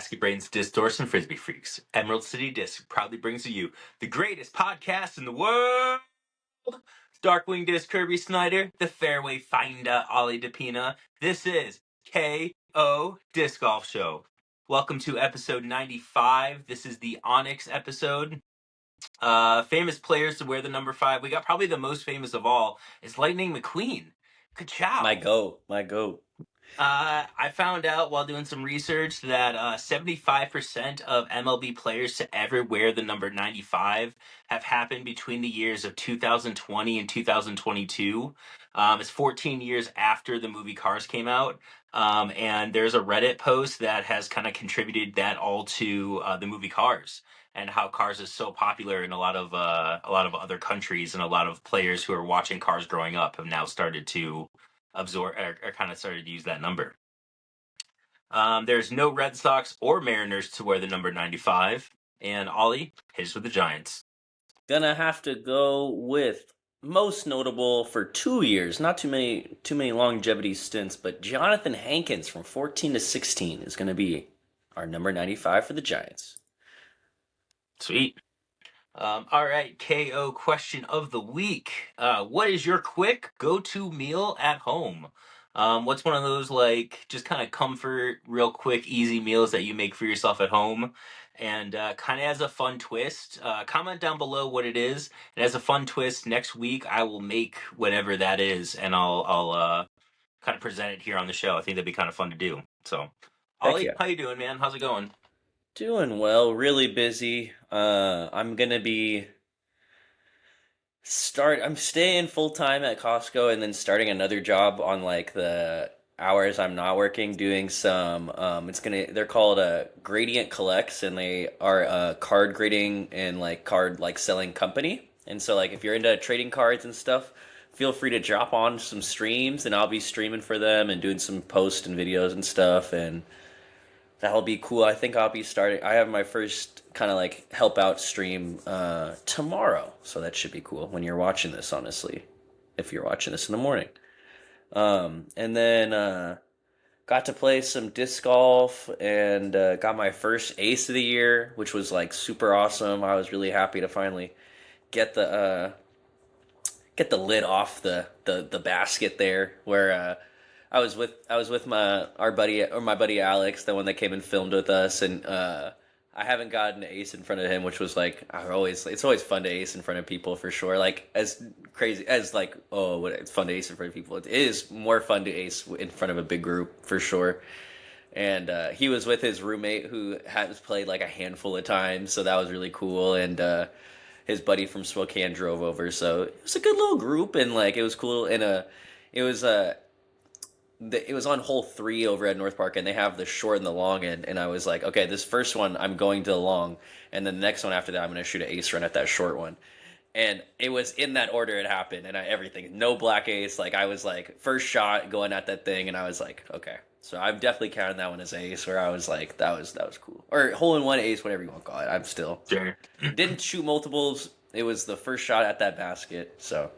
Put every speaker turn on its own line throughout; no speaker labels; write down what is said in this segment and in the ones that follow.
Basket Brains, Disc Dorks, and Frisbee Freaks. Emerald City Disc proudly brings to you the greatest podcast in the world. Darkwing Disc Kirby Snyder, the Fairway Finder Ollie DePina. This is KO Disc Golf Show. Welcome to episode 95. This is the Onyx episode. Famous players to wear the number 5. We got probably the most famous of all is Lightning McQueen. Good job.
My goat.
I found out while doing some research that 75% of MLB players to ever wear the number 95 have happened between the years of 2020 and 2022. It's 14 years after the movie Cars came out. And there's a Reddit post that has kind of contributed that all to the movie Cars and how Cars is so popular in a lot of other countries, and a lot of players who are watching Cars growing up have now started to absorb or kind of started to use that number. There's no Red Sox or Mariners to wear the number 95. And Ollie, his with the Giants.
Gonna have to go with most notable for 2 years, not too many longevity stints, but Jonathan Hankins from 14 to 16 is gonna be our number 95 for the Giants.
Sweet. All right, KO question of the week. What is your quick go-to meal at home? What's one of those like just kind of comfort, real quick, easy meals that you make for yourself at home? And kind of as a fun twist, comment down below what it is. And as a fun twist, next week I will make whatever that is, and I'll kind of present it here on the show. I think that'd be kind of fun to do. So, Ollie,
yeah.
How you doing, man? How's it going?
Doing well, really busy. I'm gonna be I'm staying full time at Costco and then starting another job on like the hours I'm not working, doing some they're called Gradient Collects, and they are a card grading and like card like selling company. And so like if you're into trading cards and stuff, feel free to drop on some streams and I'll be streaming for them and doing some posts and videos and stuff, and that'll be cool. I think I'll be starting. I have my first kind of like help out stream tomorrow, so that should be cool when you're watching this. Honestly, if you're watching this in the morning, and then got to play some disc golf and got my first ace of the year, which was like super awesome. I was really happy to finally get the lid off the basket there where. I was with my buddy Alex, the one that came and filmed with us, and I haven't gotten an ace in front of him, which was like it's always fun to ace in front of people for sure. Like as crazy as like it's fun to ace in front of people. It is more fun to ace in front of a big group for sure. And he was with his roommate who has played like a handful of times, so that was really cool. And his buddy from Spokane drove over, so it was a good little group, and like it was cool. And it was on hole 3 over at North Park, and they have the short and the long end. And I was like, okay, this first one I'm going to the long, and then the next one after that I'm going to shoot an ace run at that short one. And it was in that order it happened, and everything, no black ace. Like I was like first shot going at that thing, and I was like, okay. So I'm definitely counting that one as ace. Where I was like, that was cool, or hole in one ace, whatever you want to call it. I'm still
Sure.
didn't shoot multiples. It was the first shot at that basket, so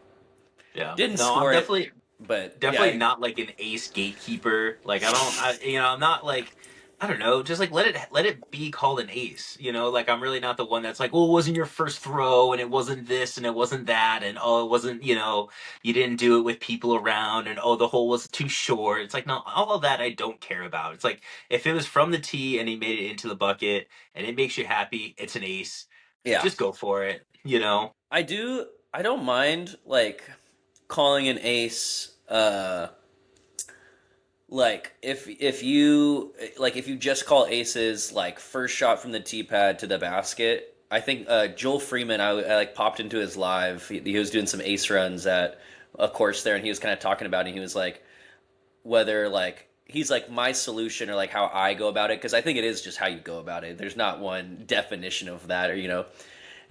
Yeah.
didn't score
I'm
it. But
definitely
yeah,
not like an ace gatekeeper. Like I'm not like, I don't know, just like let it be called an ace. Like I'm really not the one that's like, well, it wasn't your first throw, and it wasn't this, and it wasn't that, and it wasn't, you didn't do it with people around, and the hole was too short. It's like, no, all of that I don't care about. It's like if it was from the tee and he made it into the bucket and it makes you happy, it's an ace.
yeah.
Just go for it.
I don't mind like calling an ace like if you just call aces like first shot from the tee pad to the basket. I think Joel Freeman, I like popped into his live. He was doing some ace runs at a course there, and he was kind of talking about it. And he was like, whether like he's like my solution or like how I go about it, because I think it is just how you go about it. There's not one definition of that, or.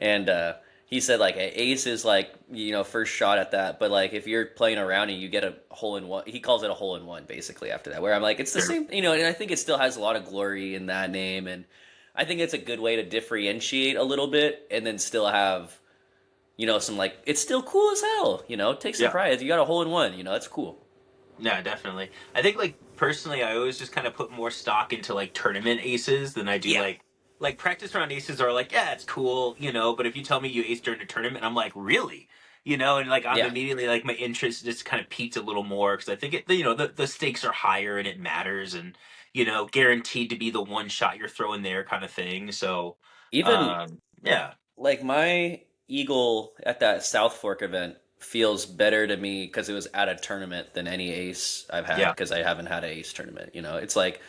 And he said like an ace is like first shot at that, but like if you're playing around and you get a hole in one, he calls it a hole in one basically after that. Where I'm like, it's the same, and I think it still has a lot of glory in that name, and I think it's a good way to differentiate a little bit and then still have some like it's still cool as hell. Take some pride. You got a hole in one. That's cool.
Yeah, definitely. I think like personally, I always just kind of put more stock into like tournament aces than I do
Yeah,
like practice round aces are like, yeah, it's cool, but if you tell me you ace during a tournament, I'm like, really? And like I'm
yeah.
immediately like my interest just kind of peaked a little more because I think the stakes are higher and it matters and guaranteed to be the one shot you're throwing there kind of thing. So,
Even
yeah,
like my eagle at that South Fork event feels better to me because it was at a tournament than any ace I've had
yeah,
because I haven't had an ace tournament. It's like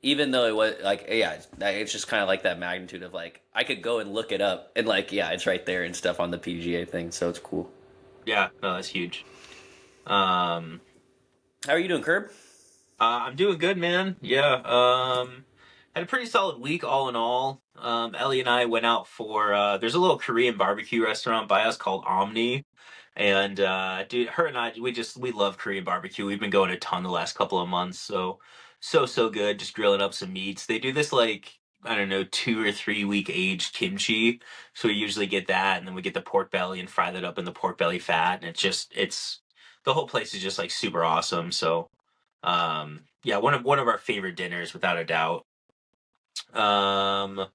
even though it was like yeah, it's just kind of like that magnitude of like I could go and look it up and like yeah, it's right there and stuff on the PGA thing, so it's cool.
yeah. No, that's huge. Um,
How are you doing, Curb?
I'm doing good, man. Yeah. Had a pretty solid week all in all. Ellie and I went out for there's a little Korean barbecue restaurant by us called Omni. And dude, her and I we love Korean barbecue. We've been going a ton the last couple of months, so good, just grilling up some meats. They do this like I don't know, 2 or 3 week aged kimchi. So we usually get that and then we get the pork belly and fry that up in the pork belly fat and it's the whole place is just like super awesome. So yeah, one of our favorite dinners without a doubt. Um,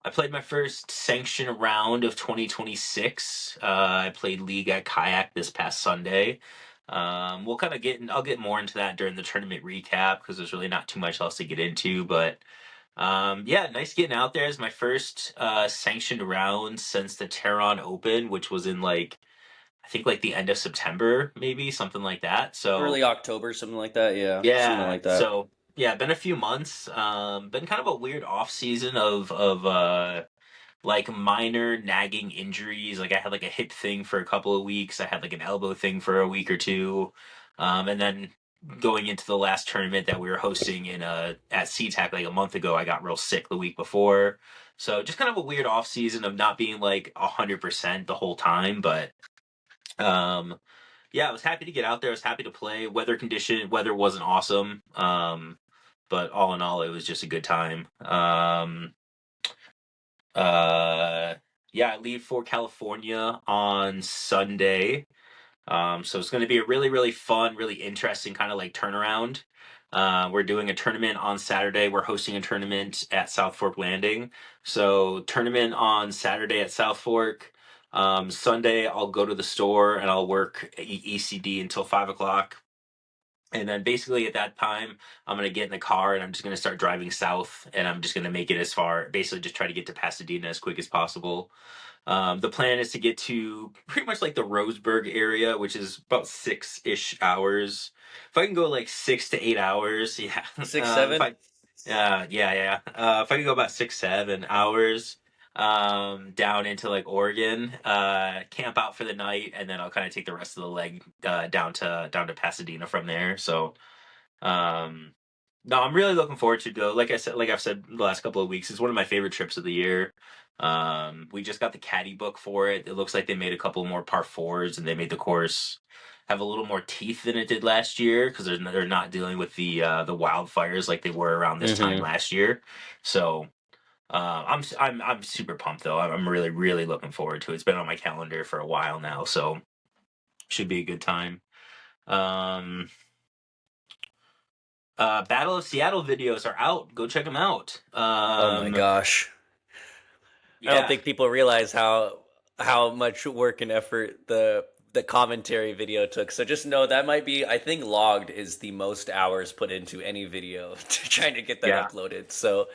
I played my first sanction round of 2026. I played League at Kayak this past Sunday. We'll kind of I'll get more into that during the tournament recap because there's really not too much else to get into. But yeah, nice getting out there. It's my first sanctioned round since the Tehran Open, which was in like I think like the end of September, maybe something like that. So
Early October, something like that. Yeah, something
yeah.
like that.
So yeah, been a few months. Been kind of a weird off season of like minor nagging injuries. Like I had like a hip thing for a couple of weeks. I had like an elbow thing for a week or two. And then going into the last tournament that we were hosting in at SeaTac like a month ago, I got real sick the week before. So just kind of a weird off season of not being like 100% the whole time, but um yeah, I was happy to get out there. I was happy to play. Weather wasn't awesome. But all in all, it was just a good time. Uh, yeah, I leave for California on Sunday. So it's going to be a really, really fun, really interesting kind of like turnaround. We're doing a tournament on Saturday. We're hosting a tournament at South Fork Landing. So tournament on Saturday at South Fork. Sunday I'll go to the store and I'll work ECD until 5 o'clock. And then basically at that time, I'm gonna get in the car and I'm just gonna start driving south, and I'm just gonna make it as far. Basically, just try to get to Pasadena as quick as possible. The plan is to get to pretty much like the Roseburg area, which is about 6-ish hours. If I can go like 6 to 8 hours, yeah.
6, 7.
If I, yeah. If I can go about 6, 7 hours, down into like Oregon, camp out for the night, and then I'll kind of take the rest of the leg down to Pasadena from there. So um, no, I'm really looking forward to go. Like I've said the last couple of weeks, it's one of my favorite trips of the year. We just got the caddy book for it. It looks like they made a couple more par fours and they made the course have a little more teeth than it did last year because they're not dealing with the wildfires like they were around this time
Mm-hmm.
last year. So I'm super pumped though. I'm really really looking forward to it. It's been on my calendar for a while now, so should be a good time. Um, Battle of Seattle videos are out. Go check them out.
Oh my gosh. I don't
Yeah,
think people realize how much work and effort the commentary video took. So just know that might be I think logged is the most hours put into any video to trying to get that
yeah.
uploaded. So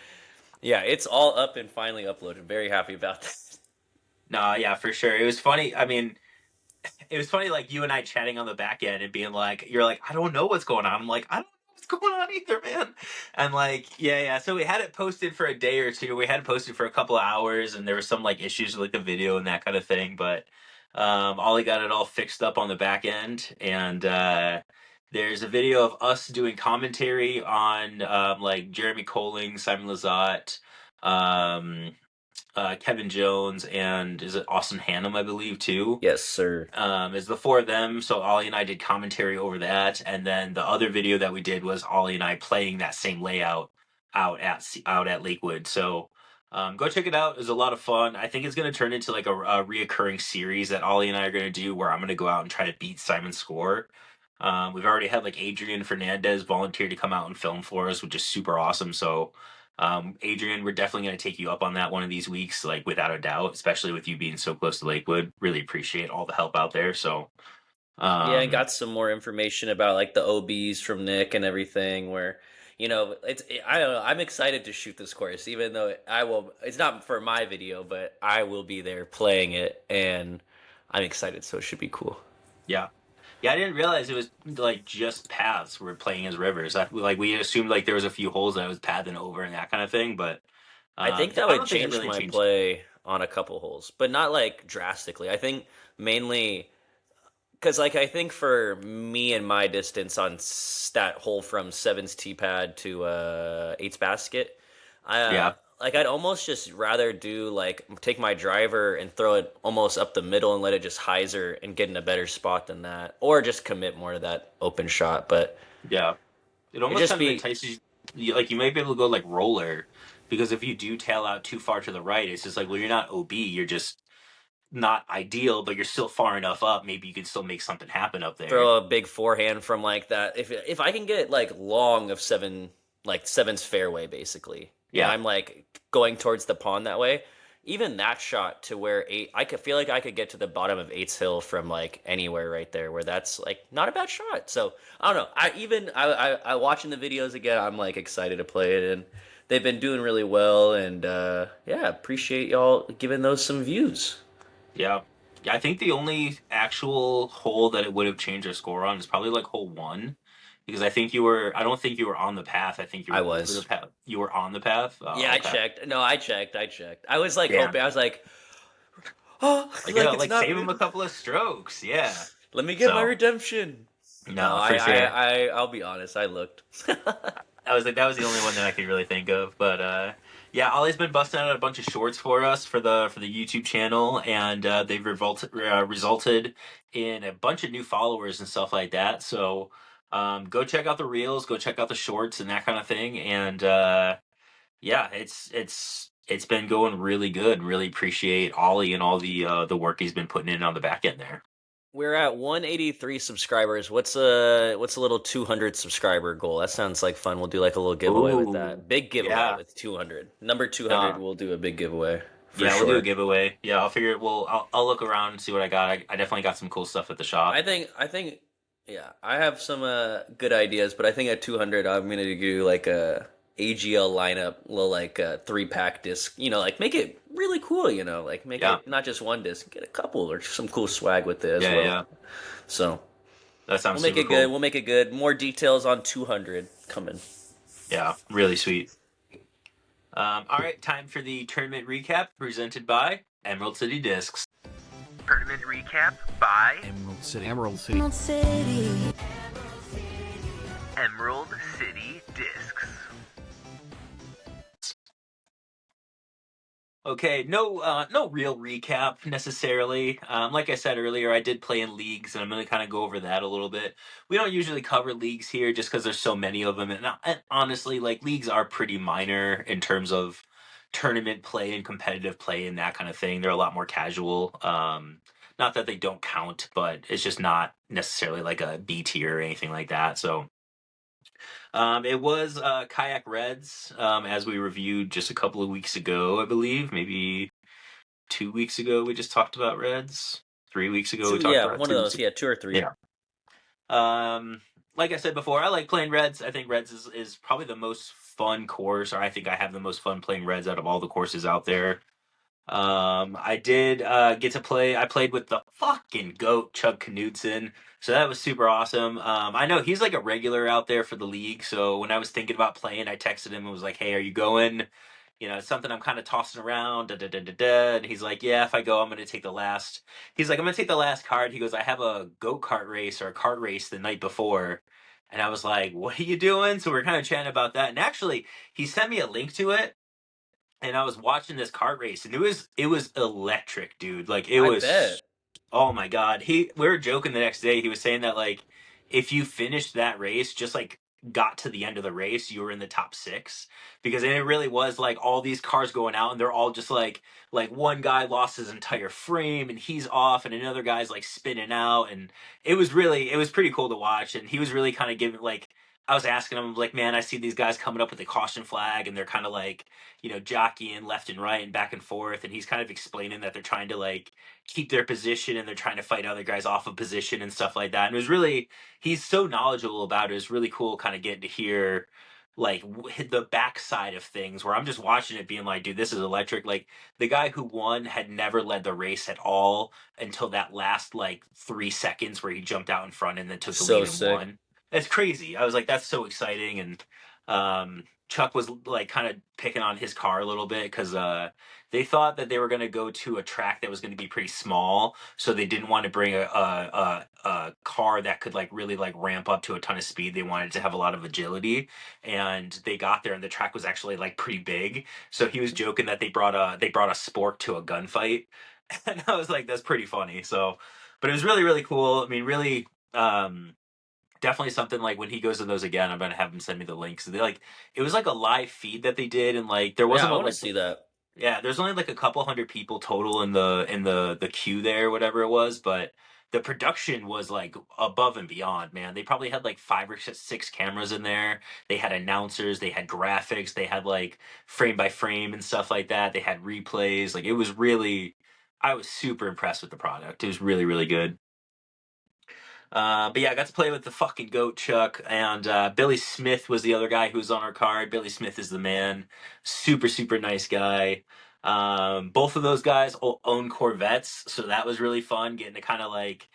yeah, it's all up and finally uploaded. Very happy about that.
No, yeah, for sure. It was funny. I mean, it was funny, like you and I chatting on the back end and being like, "You're like, I don't know what's going on." I'm like, "I don't know what's going on either, man." And like, yeah. So we had it posted for a day or two. We had it posted for a couple of hours, and there were some like issues with like the video and that kind of thing. But Ollie got it all fixed up on the back end, and there's a video of us doing commentary on like Jeremy Colling, Simon Lizotte, um, Kevin Jones, and is it Austin Hannum, I believe, too.
Yes, sir.
Is the four of them. So Ollie and I did commentary over that, and then the other video that we did was Ollie and I playing that same layout out at Lakewood. So go check it out. It was a lot of fun. I think it's going to turn into like a reoccurring series that Ollie and I are going to do, where I'm going to go out and try to beat Simon's score. We've already had like Adrian Fernandez volunteer to come out and film for us, which is super awesome. So, Adrian, we're definitely going to take you up on that one of these weeks, like without a doubt, especially with you being so close to Lakewood. Really appreciate all the help out there. So,
Yeah, and
um,
got some more information about like the OBs from Nick and everything. Where, I don't know. I'm excited to shoot this course, even though I will. It's not for my video, but I will be there playing it, and I'm excited. So it should be cool.
yeah. Yeah, I didn't realize it was like just paths were playing as rivers. Like we assumed like there was a few holes that I was pathing over and that kind of thing, but
I think that
I
would
don't think it
change
really
my
changed.
play on a couple holes, but not like drastically. I think mainly because like I think for me and my distance on that hole from sevens tee pad to eight's basket,
Yeah,
I'd almost just rather do like take my driver and throw it almost up the middle and let it just hyzer and get in a better spot than that, or just commit more to that open shot. But
yeah. It
it
almost
just
kind of
be
entices you. Like you might be able to go like roller because if you do tail out too far to the right, it's just like well, you're not OB, you're just not ideal, but you're still far enough up. Maybe you can still make something happen up there.
throw a big forehand from like that. If I can get like long of seven, like seven's fairway basically, and
Yeah,
I'm like going towards the pond that way, even that shot to where eight, I could feel like I could get to the bottom of Eight's Hill from like anywhere right there, where that's like not a bad shot. So I don't know. I watching the videos again, I'm like excited to play it, and they've been doing really well, and yeah, appreciate y'all giving those some views.
yeah. Yeah, I think the only actual hole that it would have changed our score on is probably like hole one, because I think you were. I don't think you were on the path. I think you
I
were over the
was.
path. You were on the path.
Yeah,
Oh,
I
okay.
checked. No, I checked. I checked. I was like
Damn.
hoping. I was like, oh,
Like
like it's
like
not
save him
real.
a couple of strokes. Yeah.
Let me get my
So
redemption. No,
no, for sure.
I'll be honest. I looked.
I was like, that was the only one that I could really think of. But yeah, Ollie's been busting out a bunch of shorts for us for the YouTube channel, and they've resulted in a bunch of new followers and stuff like that. So go check out the reels, go check out the shorts and that kind of thing. And yeah, it's been going really good. Really appreciate Ollie and all the work he's been putting in on the back end there.
We're at 183 subscribers. What's a little 200 subscriber goal? That sounds like fun. We'll do like a little giveaway with
Ooh,
that. Big giveaway
yeah.
with 200. Number 200,
No,
we'll do a big giveaway for
yeah, we'll do a
sure.
giveaway. Yeah, I'll figure. I'll look around and see what I got. I definitely got some cool stuff at the shop.
I think yeah, I have some good ideas, but I think at 200 I'm gonna do like a AGL lineup, little like a 3-pack disc. Like make it really cool. Like make
Yeah,
it not just one disc, get a couple or some cool swag with it as
yeah,
well.
yeah.
So
That sounds
we'll make
super
it good.
cool.
We'll make it good. More details on 200 coming.
Yeah, really sweet. All right, time for the tournament recap presented by Emerald City Discs. Tournament recap by
Emerald City. Emerald City.
Emerald City.
Emerald City Discs. Okay, no real recap necessarily. Like I said earlier, I did play in leagues, and I'm going to kind of go over that a little bit. We don't usually cover leagues here just because there's so many of them, and honestly, like leagues are pretty minor in terms of tournament play and competitive play and that kind of thing. They're a lot more casual. Not that they don't count, but it's just not necessarily like a B tier or anything like that. So it was Kayak Reds, as we reviewed just a couple of weeks ago, I believe. Maybe 2 weeks ago, we just talked about Reds. 3 weeks ago, we
Two,
talked
yeah,
about it.
one of
2 weeks
those.
ago.
Yeah, two or three.
Yeah. Like I said before, I like playing Reds. I think Reds is probably the most fun course, or I think I have the most fun playing Reds out of all the courses out there. I did get to play. I played with the fucking goat, Chuck Knudsen. So that was super awesome. I know he's like a regular out there for the league. So when I was thinking about playing, I texted him and was like, "Hey, are you going? It's something I'm kind of tossing around." Da, da, da, da, da. And he's like, "Yeah, if I go, I'm going to take the last." He's like, "I'm going to take the last card." He goes, "I have a go kart race or a kart race the night before." And I was like, "What are you doing?" So we're kind of chatting about that. And actually, he sent me a link to it, and I was watching this kart race, and it was electric, dude. Like it
I
was,
bet.
oh my god. We were joking the next day. He was saying that like if you finished that race, just like got to the end of the race, you were in the top six, because it really was like all these cars going out, and they're all just like one guy lost his entire frame and he's off, and another guy's like spinning out, and it was pretty cool to watch, and he was really kind of giving like. I was asking him like, man, I see these guys coming up with a caution flag, and they're kind of like, jockeying left and right and back and forth, and he's kind of explaining that they're trying to like keep their position and they're trying to fight other guys off of position and stuff like that. And it was really he's so knowledgeable about it. It's really cool kind of getting to hear like the backside of things where I'm just watching it being like, dude, this is electric. Like the guy who won had never led the race at all until that last like 3 seconds where he jumped out in front and then took the
So
lead and
sick.
won. That's crazy. I was like, that's so exciting. And Chuck was like kind of picking on his car a little bit because they thought that they were going to go to a track that was going to be pretty small, so they didn't want to bring a car that could like really like ramp up to a ton of speed. They wanted to have a lot of agility, and they got there, and the track was actually like pretty big. So he was joking that they brought a spork to a gunfight, and I was like, that's pretty funny. So, but it was really really cool. I mean, really. Definitely something like when he goes to those again, I'm gonna have him send me the links. They like it was like a live feed that they did, and like there
Yeah,
wasn't
I
a,
want to
like
see that.
yeah, there's only like a couple hundred people total in the queue there, whatever it was, but the production was like above and beyond, man. They probably had like five or six cameras in there. They had announcers, they had graphics, they had like frame by frame and stuff like that. They had replays. Like it was really, I was super impressed with the product. It was really, really good. But yeah, I got to play with the fucking goat Chuck, and Billy Smith was the other guy who was on our card. Billy Smith is the man, super super nice guy. Both of those guys own Corvettes, so that was really fun getting to kind of like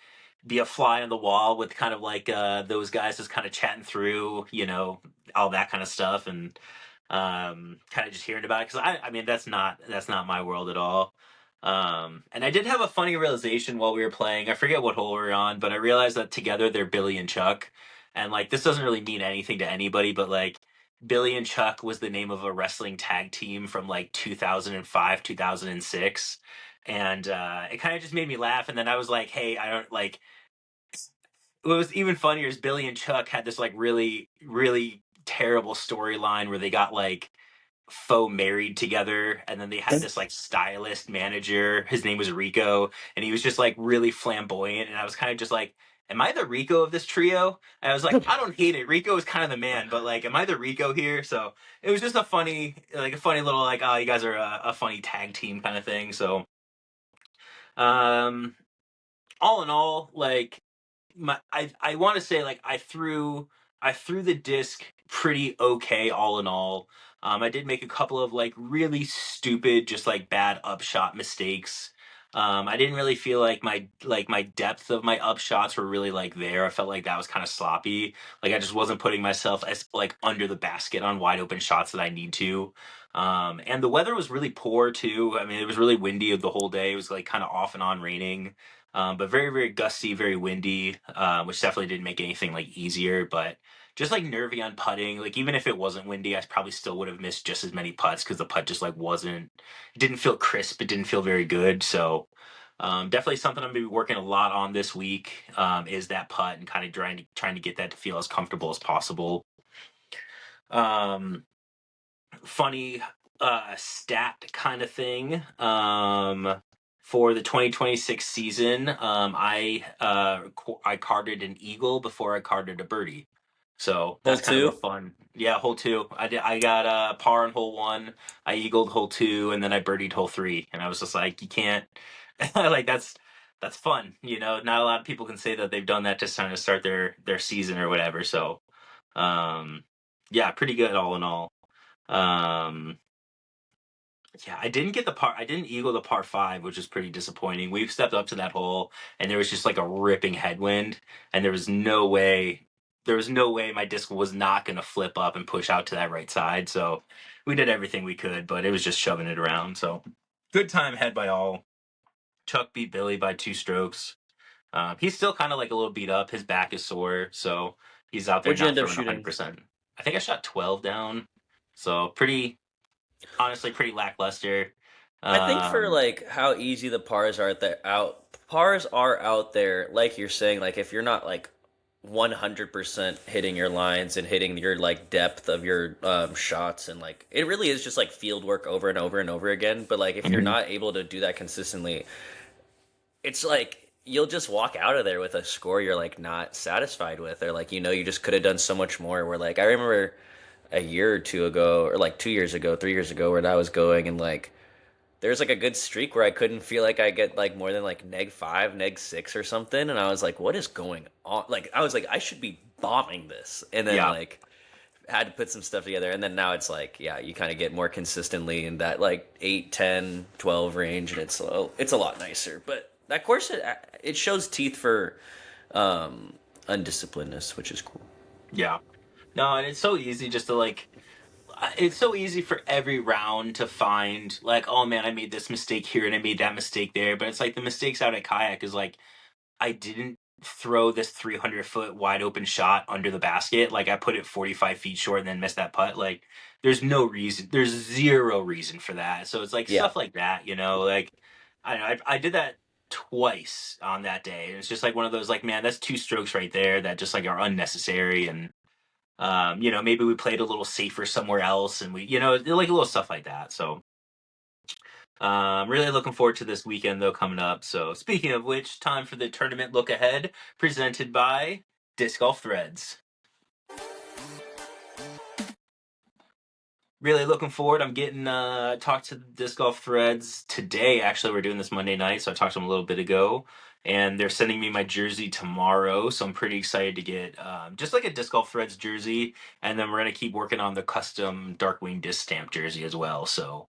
be a fly on the wall with kind of like those guys just kind of chatting through, all that kind of stuff, and kind of just hearing about it because I mean that's not my world at all. And I did have a funny realization while we were playing. I forget what hole we were on, but I realized that together they're Billy and Chuck. And like this doesn't really mean anything to anybody, but like Billy and Chuck was the name of a wrestling tag team from like 2005, 2006. And it kind of just made me laugh. And then I was like, hey, I don't like what was even funnier is Billy and Chuck had this like really, really terrible storyline where they got like faux married together, and then they had this like stylist manager. His name was Rico, and he was just like really flamboyant, and I was kind of just like, am I the Rico of this trio? And I was like, I don't hate it. Rico is kind of the man, but like, am I the Rico here? So it was just a funny little like, oh, you guys are a funny tag team kind of thing. So um all in all, like I want to say like I threw the disc pretty okay all in all. I did make a couple of like really stupid, just like bad upshot mistakes. I didn't really feel like my depth of my upshots were really like there. I felt like that was kind of sloppy. Like I just wasn't putting myself as like under the basket on wide open shots that I need to. And the weather was really poor too. I mean, it was really windy the whole day. It was like kind of off and on raining. But very, very gusty, very windy, which definitely didn't make anything like easier. But just like nervy on putting, like even if it wasn't windy, I probably still would have missed just as many putts because the putt just like wasn't, it didn't feel crisp, it didn't feel very good. So definitely something I'm gonna be working a lot on this week is that putt and kind of trying to get that to feel as comfortable as possible. Um, Funny stat kind of thing. For the 2026 season, I carded an eagle before I carded a birdie. So
Hole
that's kind of a
two.
fun, yeah, hole two. I got a par on hole one, I eagled hole two, and then I birdied hole three. And I was just like, you can't, like that's fun, Not a lot of people can say that they've done that just trying to start their season or whatever. So, um, yeah, pretty good all in all. Um, yeah, I didn't eagle the par five, which is pretty disappointing. We've stepped up to that hole, and there was just like a ripping headwind, and there was no way my disc was not going to flip up and push out to that right side. So we did everything we could, but it was just shoving it around. So good time had by all. Chuck beat Billy by 2 strokes. He's still kind of like a little beat up. His back is sore, so he's out there
What'd you
not
end up
throwing
shooting?
100%. I think I shot 12 down, so pretty honestly pretty lackluster.
I think for
Um,
like how easy the pars are out there, like you're saying, like if you're not like 100% hitting your lines and hitting your like depth of your shots, and like it really is just like field work over and over and over again. But like if you're
Mhm.
not able to do that consistently, it's like you'll just walk out of there with a score you're like not satisfied with, or like you just could have done so much more. Where like I remember a year or two ago, or like 2 years ago, 3 years ago, where I was going, and like there's like a good streak where I couldn't feel like I get like more than like -5, -6 or something, and I was like, what is going on? Like I was like, I should be bombing this, and then
Yeah.
like had to put some stuff together, and then now it's like, yeah, you kind of get more consistently in that like 8, 10, 12 range, and it's a lot nicer. But that course, it shows teeth for undisciplinedness, which is cool.
Yeah. No, and it's so easy just to like it's so easy for every round to find like, oh man, I made this mistake here and I made that mistake there. But it's like the mistakes out at kayak is like I didn't throw this 300-foot wide open shot under the basket. Like I put it 45 feet short and then missed that putt. Like there's no reason, there's zero reason for that. So it's like
Yeah,
stuff like that, like I don't know, I did that twice on that day. And it's just like one of those like, man, that's two strokes right there that just like are unnecessary. And maybe we played a little safer somewhere else and like a little stuff like that. So really looking forward to this weekend though coming up. So speaking of which, time for the tournament look ahead presented by Disc Golf Threads. Really looking forward. I'm getting talked to Disc Golf Threads today. Actually, we're doing this Monday night, so I talked to them a little bit ago, and they're sending me my jersey tomorrow. So I'm pretty excited to get just like a Disc Golf Threads jersey, and then we're gonna keep working on the custom Darkwing disc stamp jersey as well. So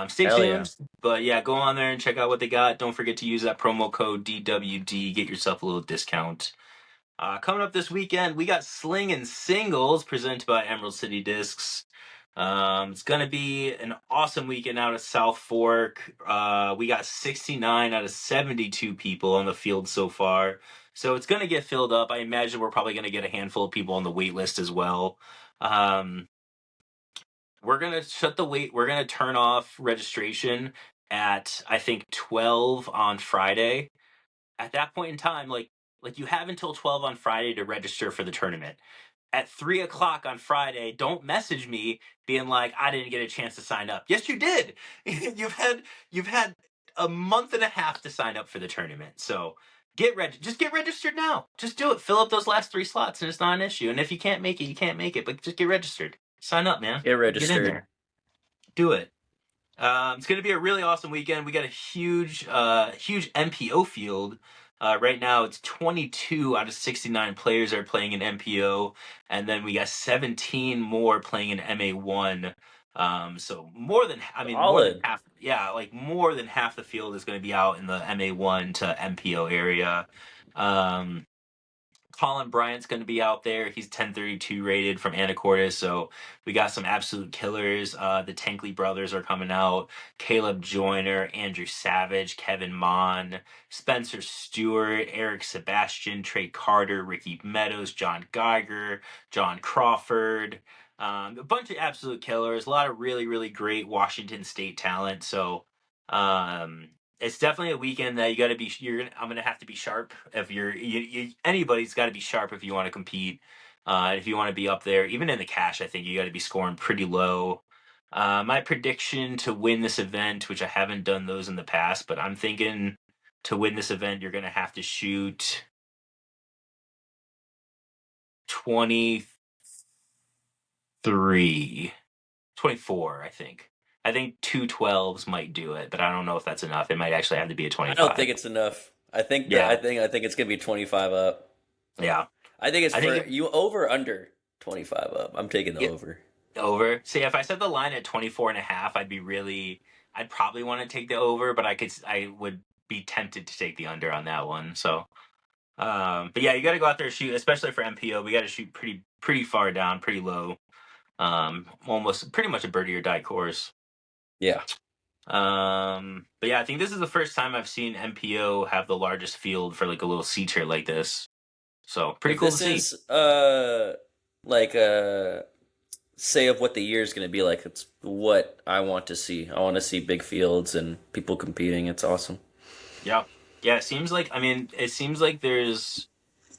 stay
hell yeah.
tuned. But yeah, go on there and check out what they got. Don't forget to use that promo code DWD. Get yourself a little discount. Coming up this weekend, we got Slingin Singles presented by Emerald City Discs. It's going to be an awesome weekend out of South Fork. We got 69 out of 72 people on the field so far. So it's going to get filled up. I imagine we're probably going to get a handful of people on the wait list as well. Um, we're going to shut the wait. We're going to turn off registration at, I think, 12 on Friday. At that point in time, like you have until 12 on Friday to register for the tournament. At 3 o'clock on Friday, don't message me being like, I didn't get a chance to sign up. Yes, you did. You've had a month and a half to sign up for the tournament. So just get registered now. Just do it. Fill up those last three slots and it's not an issue. And if you can't make it, you can't make it. But just get registered. Sign up, man.
Get
Get in
registered.
there. Do it. It's going to be a really awesome weekend. We got a huge MPO field. Right now, it's 22 out of 69 players are playing in MPO, and then we got 17 more playing in MA1. So more than
Solid.
half, yeah, like more than half the field is going to be out in the MA1 to MPO area. Um, Colin Bryant's going to be out there. He's 1032 rated from Anacortes, so we got some absolute killers. The Tankley brothers are coming out. Caleb Joyner, Andrew Savage, Kevin Mon, Spencer Stewart, Eric Sebastian, Trey Carter, Ricky Meadows, John Geiger, John Crawford. A bunch of absolute killers. A lot of really, really great Washington State talent. So it's definitely a weekend that you got to be. I'm gonna have to be sharp if anybody's got to be sharp if you want to compete. If you want to be up there, even in the cash, I think you got to be scoring pretty low. My prediction to win this event, which I haven't done those in the past, but I'm thinking to win this event, you're gonna have to shoot 23, 24. I think 212s might do it, but I don't know if that's enough. It might actually have to be a
I don't
25.
think it's enough. I think that
Yeah,
I think it's gonna be 25 up.
yeah.
I think it's
I think
for you over under 25 up. I'm taking the
yeah,
over.
over. See, if I set the line at 24 and a half, I'd probably want to take the over, but I would be tempted to take the under on that one. So, but yeah, you got to go out there and shoot, especially for MPO. We got to shoot pretty far down, pretty low. Almost pretty much a birdie or die course.
Yeah.
But yeah, I think this is the first time I've seen MPO have the largest field for like a little C tier like this. So pretty
If
cool to
this
see.
is like say of what the year is going to be like, it's what I want to see. I want to see big fields and people competing. It's awesome.
Yeah. Yeah, it seems like there's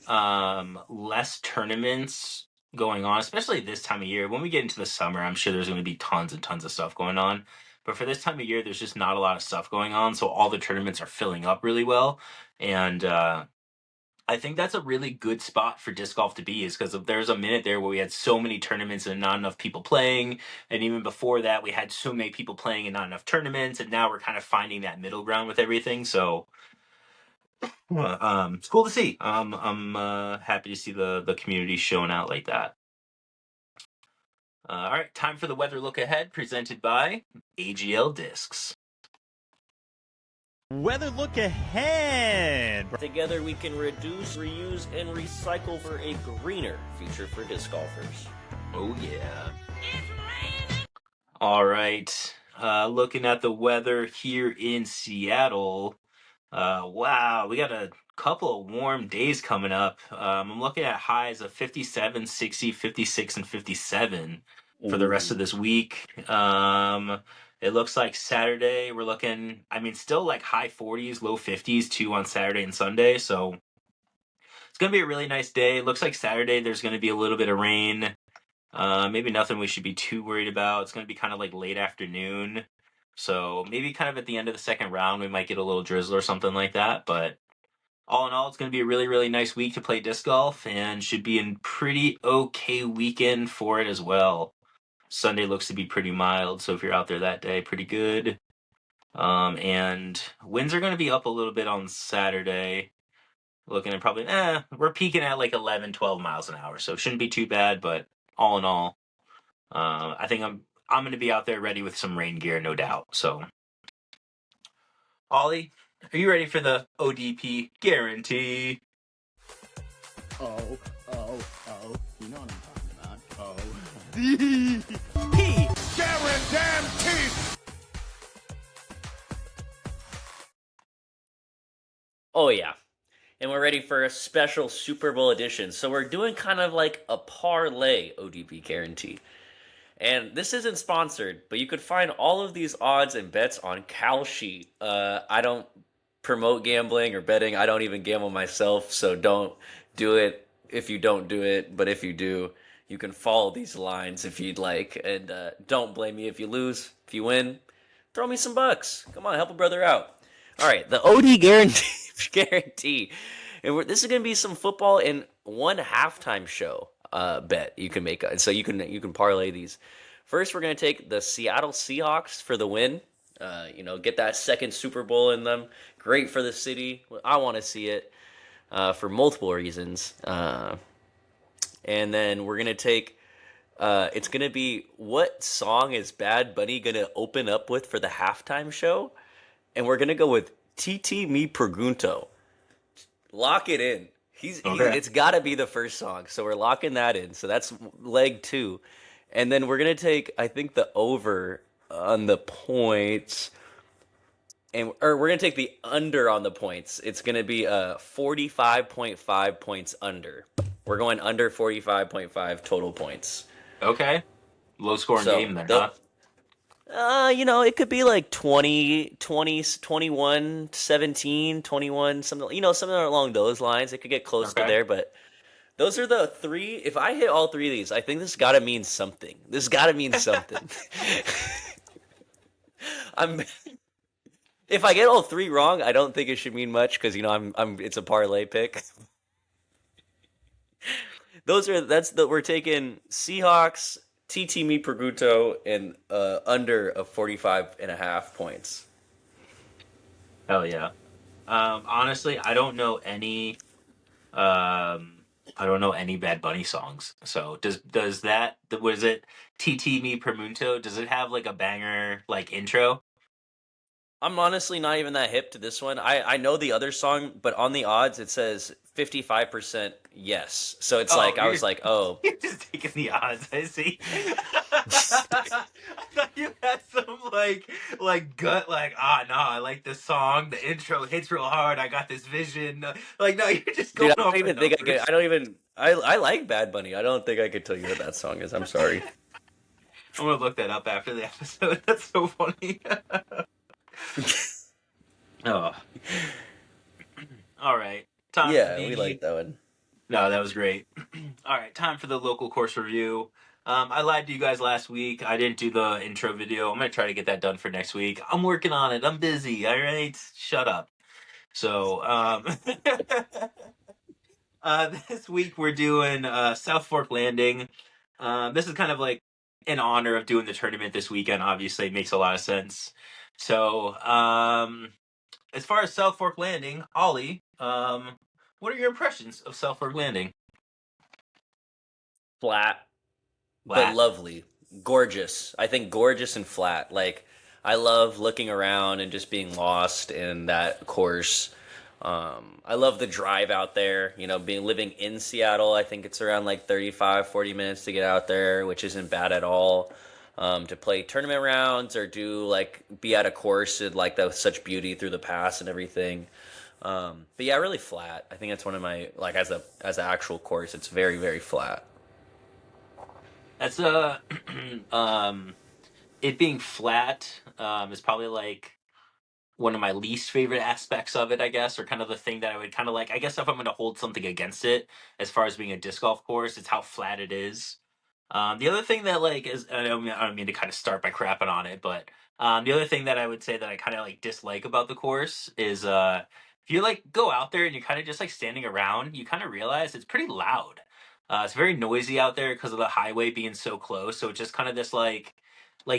less tournaments going on, especially this time of year. When we get into the summer, I'm sure there's going to be tons and tons of stuff going on. But for this time of year, there's just not a lot of stuff going on, so all the tournaments are filling up really well. And I think that's a really good spot for disc golf to be, is because there's a minute there where we had so many tournaments and not enough people playing, and even before that, we had so many people playing and not enough tournaments, and now we're kind of finding that middle ground with everything. So well, it's cool to see. I'm happy to see the community showing out like that. All right, time for the weather look ahead, presented by AGL Discs.
Weather look ahead.
Together we can reduce, reuse, and recycle for a greener future for disc golfers.
Oh yeah. All right. Looking at the weather here in Seattle. Wow, we got a couple of warm days coming up. I'm looking at highs of 57, 60, 56, and 57 for the rest of this week. It looks like Saturday we're looking, I mean, still like high 40s, low 50s too on Saturday and Sunday. So it's going to be a really nice day. It looks like Saturday there's going to be a little bit of rain. Maybe nothing we should be too worried about. It's going to be kind of like late afternoon. So maybe kind of at the end of the second round, we might get a little drizzle or something like that. But all in all, it's going to be a really, really nice week to play disc golf and should be a pretty okay weekend for it as well. Sunday looks to be pretty mild. So if you're out there that day, pretty good. And winds are going to be up a little bit on Saturday. Looking at probably, we're peaking at like 11, 12 miles an hour. So it shouldn't be too bad. But all in all, I think I'm going to be out there ready with some rain gear, no doubt. So, Ollie, are you ready for the ODP guarantee?
Oh, you know what I'm talking about. Oh.
P.
Guarantee!
Oh yeah. And we're ready for a special Super Bowl edition. So we're doing kind of like a parlay ODP guarantee. And this isn't sponsored, but you could find all of these odds and bets on Kalshi. I don't promote gambling or betting. I don't even gamble myself, so don't do it if you don't do it. But if you do, you can follow these lines if you'd like. And don't blame me if you lose. If you win, throw me some bucks. Come on, help a brother out. All right, the OD guarantee. And this is going to be some football in one halftime show bet you can make. So you can parlay these. First, we're going to take the Seattle Seahawks for the win. Get that second Super Bowl in them. Great for the city. I want to see it for multiple reasons. And then we're going to take, it's going to be, what song is Bad Bunny going to open up with for the halftime show? And we're going to go with TT Me Pregunto. Lock it in. It's got to be the first song. So we're locking that in. So that's leg 2. And then we're going to take, I think, the over on the points. Or we're going to take the under on the points. It's going to be 45.5 points under. We're going under 45.5 total points.
Okay. Low scoring game then, huh?
It could be like 20, 21, 17, 21, something along those lines. It could get close to there, but those are the 3. If I hit all 3 of these, I think this got to mean something. If I get all 3 wrong, I don't think it should mean much because it's a parlay pick. We're taking Seahawks, TT Me Pregunto, and under of 45.5 points.
Hell yeah. Honestly, I don't know any Bad Bunny songs. So does that, was it TT Me Pregunto? Does it have like a banger like intro?
I'm honestly not even that hip to this one. I know the other song, but on the odds it says 55% yes. So it's I was like, oh.
You're just taking the odds, I see. I thought you had some gut, no, I like this song. The intro hits real hard. I got this vision. No, you're just going off.
I like Bad Bunny. I don't think I could tell you what that song is. I'm sorry.
I'm gonna look that up after the episode. That's so funny. Oh. All right.
We like that one.
No, that was great. All right, time for the local course review. I lied to you guys last week. I didn't do the intro video. I'm gonna try to get that done for next week. I'm working on it. I'm busy. All right, shut up. So, this week we're doing South Fork Landing. This is kind of like in honor of doing the tournament this weekend. Obviously, it makes a lot of sense. So, as far as South Fork Landing, Ollie, what are your impressions of South Fork Landing?
Flat, but
Flat.
lovely, gorgeous. I think gorgeous and flat. Like I love looking around and just being lost in that course. I love the drive out there. You know, being living in Seattle, I think it's around like 35, 40 minutes to get out there, which isn't bad at all. To play tournament rounds or do like be at a course with like the such beauty through the pass and everything. But yeah, really flat. I think it's one of my like as an actual course, it's very very flat.
That's um, it being flat is probably like one of my least favorite aspects of it, I guess, or kind of the thing that I would kind of like. I guess if I'm going to hold something against it, as far as being a disc golf course, it's how flat it is. The other thing that like is I don't mean to kind of start by crapping on it, but the other thing that I would say that I kind of like dislike about the course is if you like go out there and you're kind of just like standing around, you kind of realize it's pretty loud. It's very noisy out there because of the highway being so close. So it's just kind of this like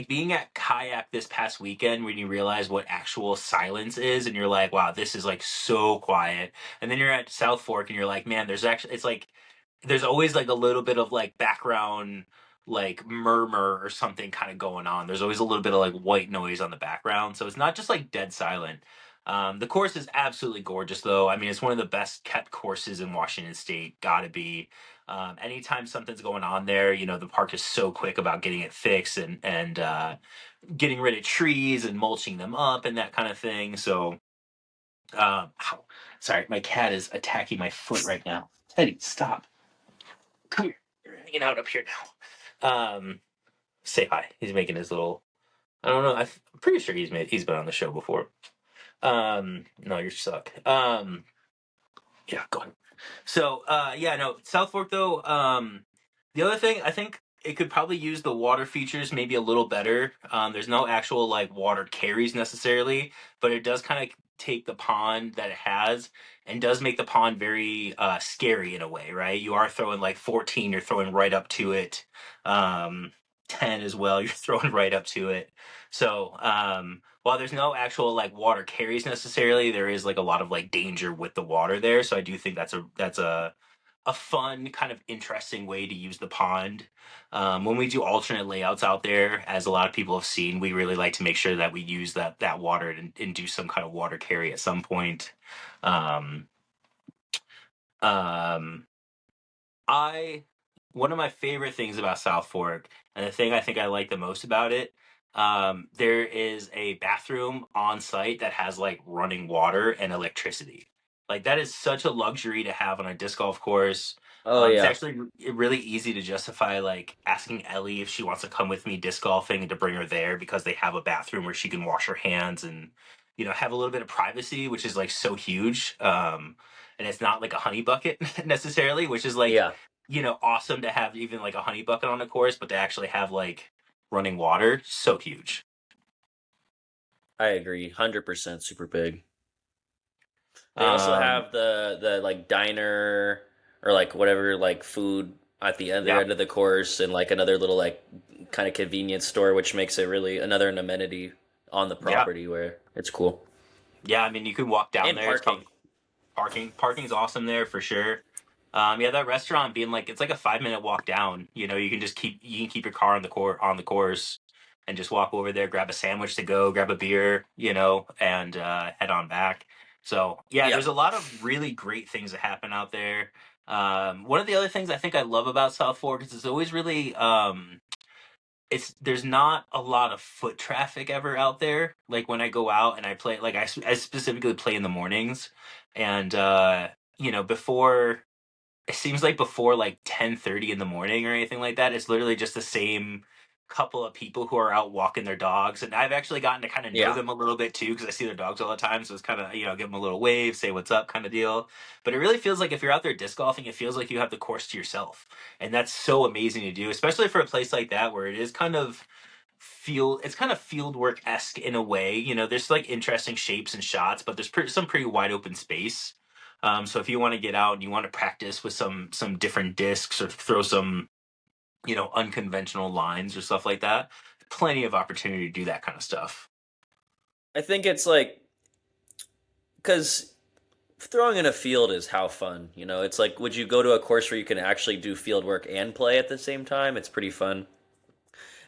being at Kayak this past weekend when you realize what actual silence is and you're like, wow, this is like so quiet. And then you're at South Fork and you're like, man, there's actually it's like there's always like a little bit of like background like murmur or something kind of going on. There's always a little bit of like white noise on the background. So it's not just like dead silent. The course is absolutely gorgeous though. I mean, it's one of the best kept courses in Washington State, gotta be. Anytime something's going on there, you know, the park is so quick about getting it fixed and getting rid of trees and mulching them up and that kind of thing. So, ow, sorry, my cat is attacking my foot right now. Teddy, stop. Come here. You're hanging out up here now. Say hi. He's making his little. I don't know. I'm pretty sure he's been on the show before. No, you suck. Yeah, go ahead. So, yeah, no, South Fork though. The other thing I think it could probably use the water features maybe a little better. There's no actual like water carries necessarily, but it does kind of take the pond that it has and does make the pond very scary in a way, right? You are throwing like 14, you're throwing right up to it. Um, 10 as well, you're throwing right up to it. So, while there's no actual like water carries necessarily, there is like a lot of like danger with the water there. So I do think that's a fun kind of interesting way to use the pond. When we do alternate layouts out there, as a lot of people have seen, we really like to make sure that we use that water and do some kind of water carry at some point. Um, um, I One of my favorite things about South Fork, and the thing I think I like the most about it, there is a bathroom on site that has like running water and electricity. Like that is such a luxury to have on a disc golf course.
Oh
It's
yeah.
actually really easy to justify like asking Ellie if she wants to come with me disc golfing and to bring her there because they have a bathroom where she can wash her hands and have a little bit of privacy, which is like so huge. And it's not like a honey bucket necessarily, which is like
Yeah.
awesome to have even like a honey bucket on the course, but to actually have like running water, so huge.
I agree. 100% super big. They also
Um,
have the like diner or like whatever like food at the other
yeah,
end of the course and like another little like kind of convenience store, which makes it really another an amenity on the
yeah,
property where it's cool.
yeah. I mean, you could walk down
And
there. It's
parking.
probably Parking's awesome there for sure. Yeah, that restaurant being like it's like a 5 minute walk down. You can just keep your car on the course and just walk over there, grab a sandwich to go, grab a beer, and head on back. So yeah,
Yep.
there's a lot of really great things that happen out there. One of the other things I think I love about South Fork is it's always really it's there's not a lot of foot traffic ever out there. Like when I go out and I play, like I specifically play in the mornings, and before it seems like before like 10:30 in the morning or anything like that, it's literally just the same. couple of people who are out walking their dogs, and I've actually gotten to kind of know
Yeah.
them a little bit too because I see their dogs all the time. So it's kind of give them a little wave, say what's up, kind of deal. But it really feels like if you're out there disc golfing, it feels like you have the course to yourself, and that's so amazing to do, especially for a place like that where it is kind of field work esque in a way. There's like interesting shapes and shots, but there's some pretty wide open space. So if you want to get out and you want to practice with some different discs or throw some unconventional lines or stuff like that, plenty of opportunity to do that kind of stuff.
I think it's like because throwing in a field is how fun. It's like, would you go to a course where you can actually do field work and play at the same time? It's pretty fun.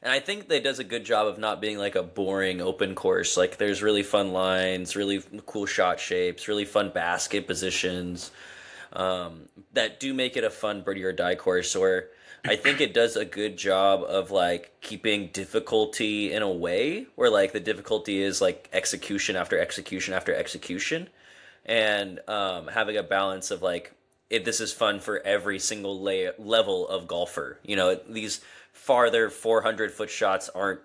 And I think they does a good job of not being like a boring open course. Like there's really fun lines, really cool shot shapes, really fun basket positions that do make it a fun birdie or die course. Where I think it does a good job of like keeping difficulty in a way where like the difficulty is like execution after execution after execution, and having a balance of like this is fun for every single level of golfer. These farther 400-foot shots aren't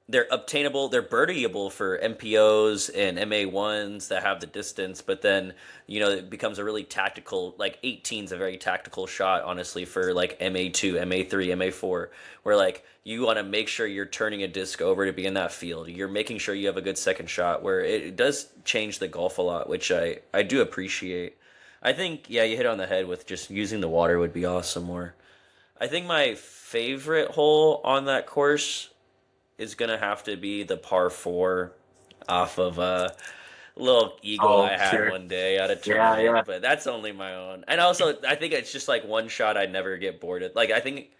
they're obtainable, they're birdieable for MPOs and MA1s that have the distance, but then it becomes a really tactical, like 18's a very tactical shot, honestly, for like MA2, MA3, MA4, where like you want to make sure you're turning a disc over to be in that field. You're making sure you have a good second shot, where it does change the golf a lot, which I do appreciate. I think, yeah, you hit on the head with just using the water would be awesome more. I think my favorite hole on that course is gonna have to be the par four off of a little eagle
Oh,
I had
sure.
one day at a
Yeah,
tournament,
yeah.
but that's only my own. And also, I think it's just like one shot I'd never get bored at. Like I think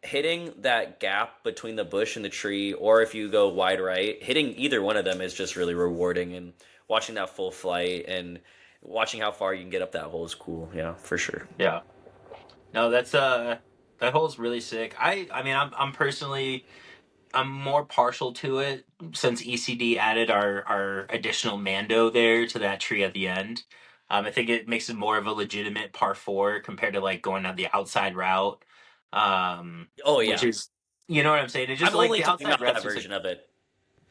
hitting that gap between the bush and the tree, or if you go wide right, hitting either one of them is just really rewarding. And watching that full flight and watching how far you can get up that hole is cool. Yeah, for sure.
Yeah. No, that hole's really sick. I mean, I'm more partial to it since ECD added our additional Mando there to that tree at the end. I think it makes it more of a legitimate par four compared to like going on the outside route.
Oh
Which
yeah,
is, you know what I'm saying? It's just
I'm
like
only
the
talking
outside
about that
route's just like,
version of it.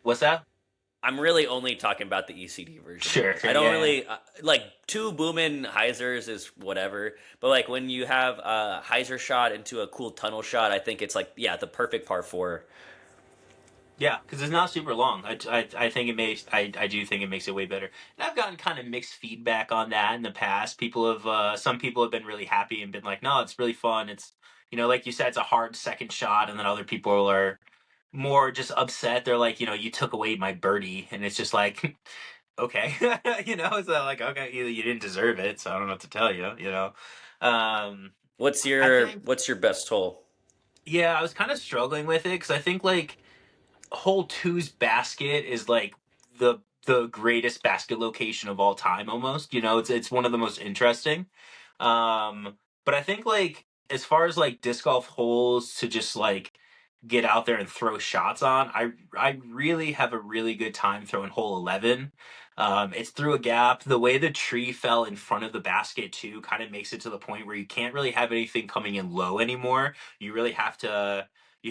what's that?
I'm really only talking about the ECD version of
Sure,
it.
sure,
I don't
yeah,
really like two Boomin Heisers is whatever, but like when you have a Heiser shot into a cool tunnel shot, I think it's like yeah, the perfect par four.
yeah, because it's not super long. I think I do think it makes it way better. And I've gotten kind of mixed feedback on that in the past. Some people have been really happy and been like, no, it's really fun. It's, like you said, it's a hard second shot, and then other people are more just upset. They're like, you took away my birdie, and it's just like, okay, it's like, okay, you didn't deserve it, so I don't know what to tell you. Um,
What's
I
your
think,
what's your best hole?
yeah, I was kind of struggling with it because I think like hole two's basket is like the greatest basket location of all time almost. It's one of the most interesting. Um, but I think like as far as like disc golf holes to just like get out there and throw shots on, I really have a really good time throwing hole 11. It's through a gap. The way the tree fell in front of the basket too kind of makes it to the point where you can't really have anything coming in low anymore. You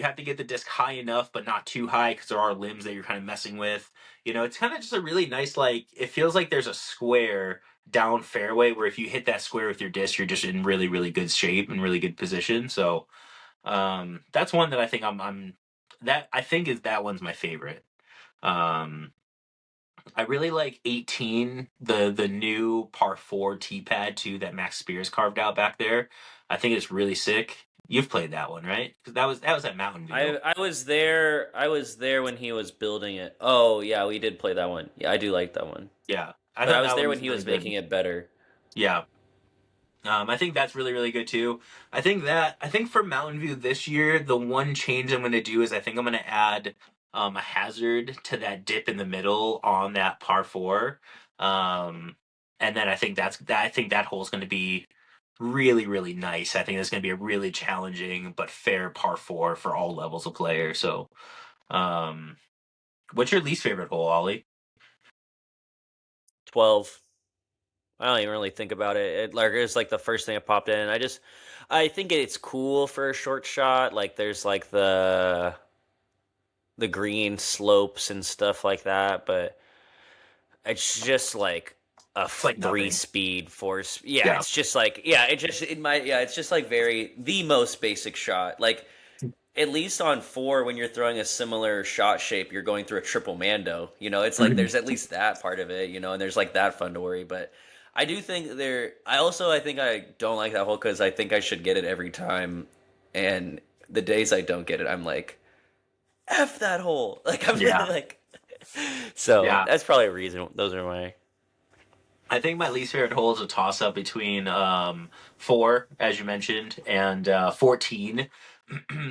have to get the disc high enough, but not too high because there are limbs that you're kind of messing with. It's kind of just a really nice, like, it feels like there's a square down fairway where if you hit that square with your disc, you're just in really, really good shape and really good position. So, that's one that I think I think is that one's my favorite. Um, I really like 18, the new par four tee pad too that Max Spears carved out back there. I think it's really sick. You've played that one, right? Because that was at Mountain View.
I was there. I was there when he was building it. Oh yeah, we did play that one. Yeah, I do like that one.
Yeah, I
But I
thought
was
that
there
one
when
was
he
really
was
good.
making it better.
Yeah, I think that's really really good too. I think for Mountain View this year, the one change I'm going to do is I think I'm going to add a hazard to that dip in the middle on that par four, um, and then I think that hole's going to be really really nice. I think it's going to be a really challenging but fair par four for all levels of player. So, um, what's your least favorite hole, Ollie?
12. I don't even really think about it. It's like the first thing that popped in. I think it's cool for a short shot. Like there's like the the green slopes and stuff like that, but it's just like a
It's like
three
nothing.
speed, yeah,
Yeah.
it's just like it's just like very the most basic shot. Like at least on four, when you're throwing a similar shot shape, you're going through a triple mando. It's like
Mhm.
there's at least that part of it, and there's like that fun to worry. But I do think there. I think I don't like that hole because I think I should get it every time, and the days I don't get it, I'm like, f that hole. Like I'm
Yeah.
like, so
Yeah.
that's probably a reason. Those are my
I think my least favorite hole is a toss up between 4, as you mentioned, and 14.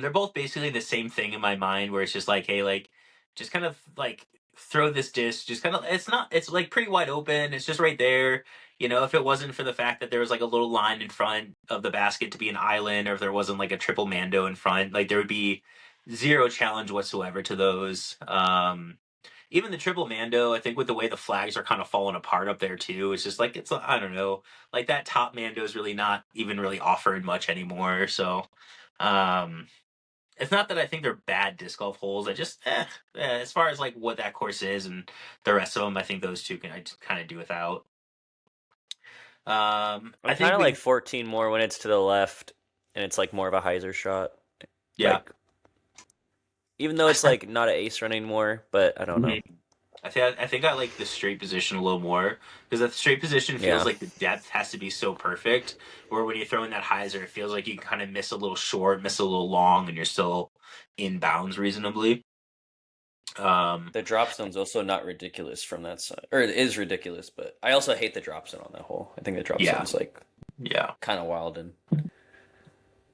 They're both basically the same thing in my mind, where it's just like, hey, like, just kind of like throw this disc, just kind of, it's like pretty wide open. It's just right there. If it wasn't for the fact that there was like a little line in front of the basket to be an island, or if there wasn't like a triple mando in front, like there would be zero challenge whatsoever to those. Even the triple mando, I think with the way the flags are kind of falling apart up there too, it's just like I don't know, like that top mando is really not even really offered much anymore. So, um, it's not that I think they're bad disc golf holes. I just, as far as like what that course is and the rest of them, I think those two can I just kind of do without.
I'm
I
kind
think
of like
we,
14 more when it's to the left and it's like more of a hyzer shot.
yeah.
Like even though it's like not an ace run anymore, but I don't know.
I think I like the straight position a little more because the straight position feels
Yeah.
like the depth has to be so perfect. Where when you throw in that hyzer, it feels like you can kind of miss a little short, miss a little long, and you're still in bounds reasonably. Um,
The drop zone's also not ridiculous from that side. Or it is ridiculous, but I also hate the drop zone on that hole. I think the drop
yeah,
zone's like
yeah.
kind of wild and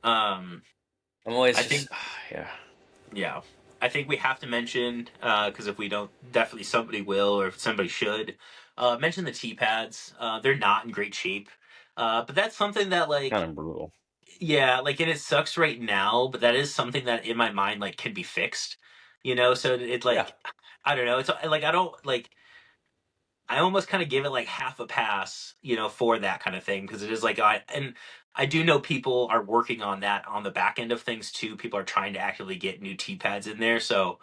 Um,
I'm always
I think
just yeah.
yeah, I think we have to mention because if we don't, definitely somebody will, or if somebody should mention the T pads. They're not in great shape, but that's something that
Kind
like
of brutal.
yeah, like and it sucks right now, but that is something that in my mind like can be fixed. So it
Yeah.
like I don't know. It's like I don't like I almost kind of give it like half a pass, for that kind of thing because it is like I do know people are working on that on the back end of things too. People are trying to actively get new T pads in there. So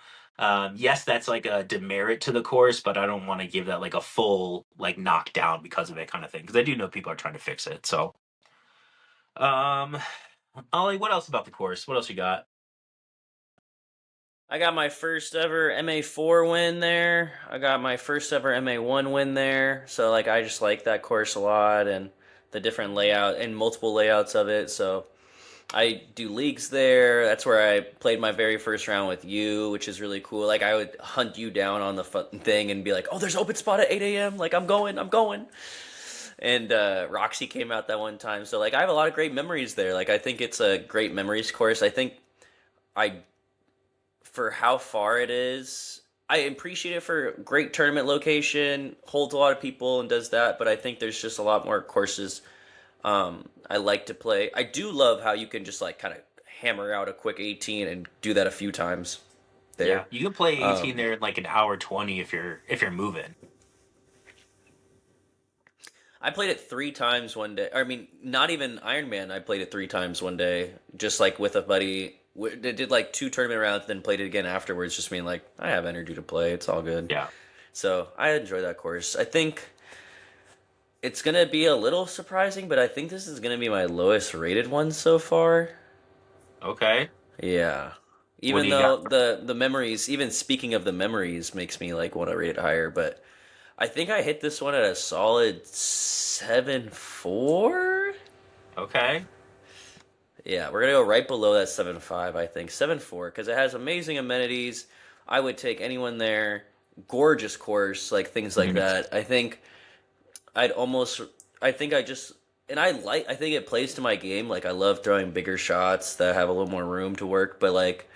yes, that's like a demerit to the course, but I don't want to give that like a full like knockdown because of it kind of thing because I do know people are trying to fix it. So um, Ollie, what else about the course? What else you got?
I got my first ever MA4 win there. I got my first ever MA1 win there. So like I just like that course a lot and the different layout and multiple layouts of it. So I do leagues there. That's where I played my very first round with you, which is really cool. Like I would hunt you down on the thing and be like, "Oh, there's open spot at 8 a.m. Like I'm going, I'm going." And Roxy came out that one time, so like I have a lot of great memories there. Like I think it's a great memories course. I think I for how far it is, I appreciate it for great tournament location, holds a lot of people and does that. But I think there's just a lot more courses I like to play. I do love how you can just like kind of hammer out a quick 18 and do that a few times
Yeah,
there.
you can play 18
Um,
there in like an hour 20 if you're moving.
I played it three times one day. I mean, not even Iron Man. I played it three times one day, just like with a buddy. Did like two tournament rounds, then played it again afterwards. Just being like, I have energy to play. It's all good.
Yeah.
So I enjoy that course. I think it's gonna be a little surprising, but I think this is gonna be my lowest rated one so far.
Okay.
Yeah.
What do
Even
you got?
though the memories, even speaking of the memories, makes me like want to rate it higher, but I think I hit this one at a solid 7.4.
Okay.
Yeah, we're gonna go right below that 7.5. I think 7.4 because it has amazing amenities. I would take anyone there. Gorgeous course, like things like
Mhm.
that. I think I'd almost. I think I just. And I like. I think it plays to my game. Like I love throwing bigger shots that have a little more room to work. But like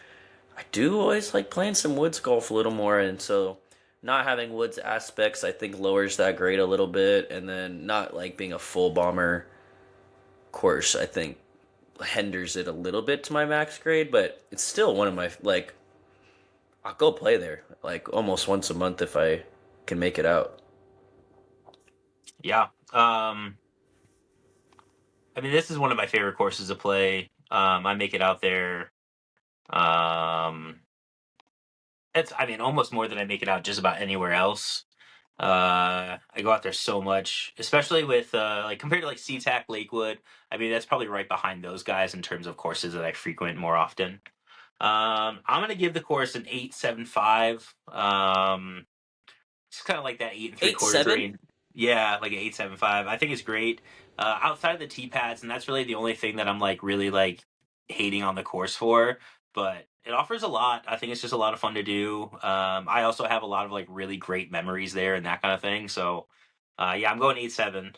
I do always like playing some woods golf a little more, and so not having woods aspects I think lowers that grade a little bit, and then not like being a full bomber course I think hinders it a little bit to my max grade, but it's still one of my like I'll go play there like almost once a month if I can make it out.
Yeah. I mean, this is one of my favorite courses to play. I make it out there. Um, It's, I mean, almost more than I make it out just about anywhere else. I go out there so much, especially with like compared to like SeaTac, Lakewood. I mean, that's probably right behind those guys in terms of courses that I frequent more often. I'm gonna give the course an 8.75. It's kind of like that eight and three
Eight
quarters
seven.
range. Yeah, like an 8.75. I think it's great. Outside of the tee pads, and that's really the only thing that I'm like really like hating on the course for. But it offers a lot. I think it's just a lot of fun to do. I also have a lot of like really great memories there and that kind of thing. So, yeah, I'm going 8.7,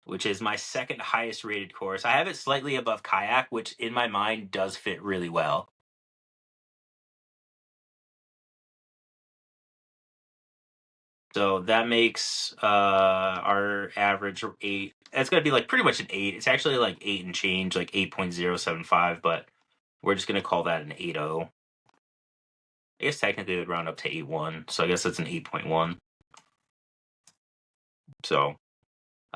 which is my second highest rated course. I have it slightly above Kayak, which in my mind does fit really well. So that makes our average 8. It's gonna be like pretty much an 8. It's actually like 8 and change, like 8.075, but we're just gonna call that an 8.0. I guess technically it would round up to 8.1, so I guess it's an 8.1. So